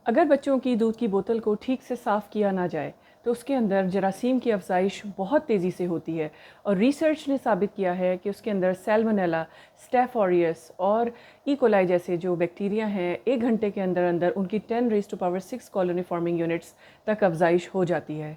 अगर बच्चों की दूध की बोतल को ठीक से साफ़ किया ना जाए तो उसके अंदर जरासीम की अफजाइश बहुत तेज़ी से होती है और रिसर्च ने साबित किया है कि उसके अंदर सैल्मोनेला, स्टेफ ऑरियस और ई कोलाई जैसे जो बैक्टीरिया हैं 1 घंटे के अंदर अंदर उनकी 10⁻⁶ कॉलोनी फॉर्मिंग यूनिट्स तक अफजाइश हो जाती है।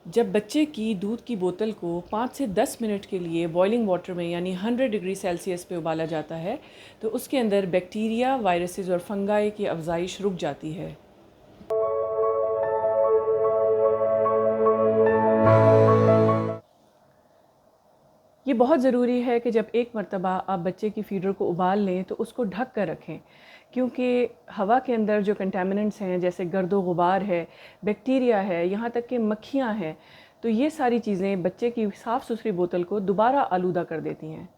जब बच्चे की दूध की बोतल को 5 से 10 मिनट के लिए बॉइलिंग वाटर में यानी 100 डिग्री सेल्सियस पे उबाला जाता है तो उसके अंदर बैक्टीरिया, वायरसेस और फंगाई की अफजाइश रुक जाती है। ये बहुत ज़रूरी है कि जब एक मर्तबा आप बच्चे की फ़ीडर को उबाल लें तो उसको ढक कर रखें, क्योंकि हवा के अंदर जो कंटामिनेंट्स हैं जैसे गर्दो गुबार है, बैक्टीरिया है, यहाँ तक कि मक्खियाँ हैं, तो ये सारी चीज़ें बच्चे की साफ़ सुथरी बोतल को दोबारा आलूदा कर देती हैं।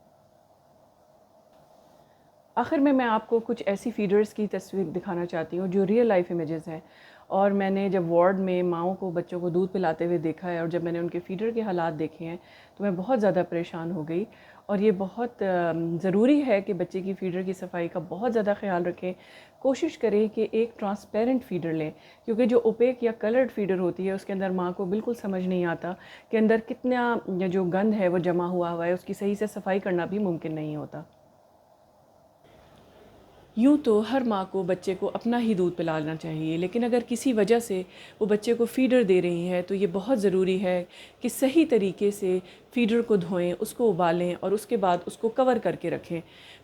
आखिर में मैं आपको कुछ ऐसी फ़ीडर्स की तस्वीर दिखाना चाहती हूँ जो रियल लाइफ इमेजेस हैं और मैंने जब वार्ड में माँओं को बच्चों को दूध पिलाते हुए देखा है और जब मैंने उनके फ़ीडर के हालात देखे हैं तो मैं बहुत ज़्यादा परेशान हो गई। और ये बहुत ज़रूरी है कि बच्चे की फ़ीडर की सफाई का बहुत ज़्यादा ख्याल रखें। कोशिश करें कि एक ट्रांसपेरेंट फ़ीडर लें, क्योंकि जो ओपेक या कलर्ड फ़ीडर होती है उसके अंदर माँ को बिल्कुल समझ नहीं आता कि अंदर कितना जो गंद है वो जमा हुआ है, उसकी सही से सफाई करना भी मुमकिन नहीं होता। यूँ तो हर माँ को बच्चे को अपना ही दूध पिलाना चाहिए, लेकिन अगर किसी वजह से वो बच्चे को फ़ीडर दे रही है तो ये बहुत ज़रूरी है कि सही तरीके से फ़ीडर को धोएं, उसको उबालें और उसके बाद उसको कवर करके रखें।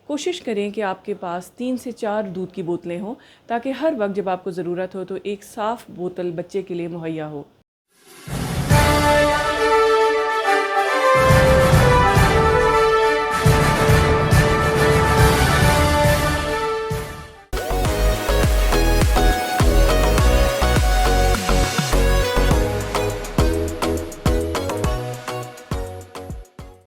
कोशिश करें कि आपके पास 3 से 4 दूध की बोतलें हों ताकि हर वक्त जब आपको ज़रूरत हो तो एक साफ़ बोतल बच्चे के लिए मुहैया हो।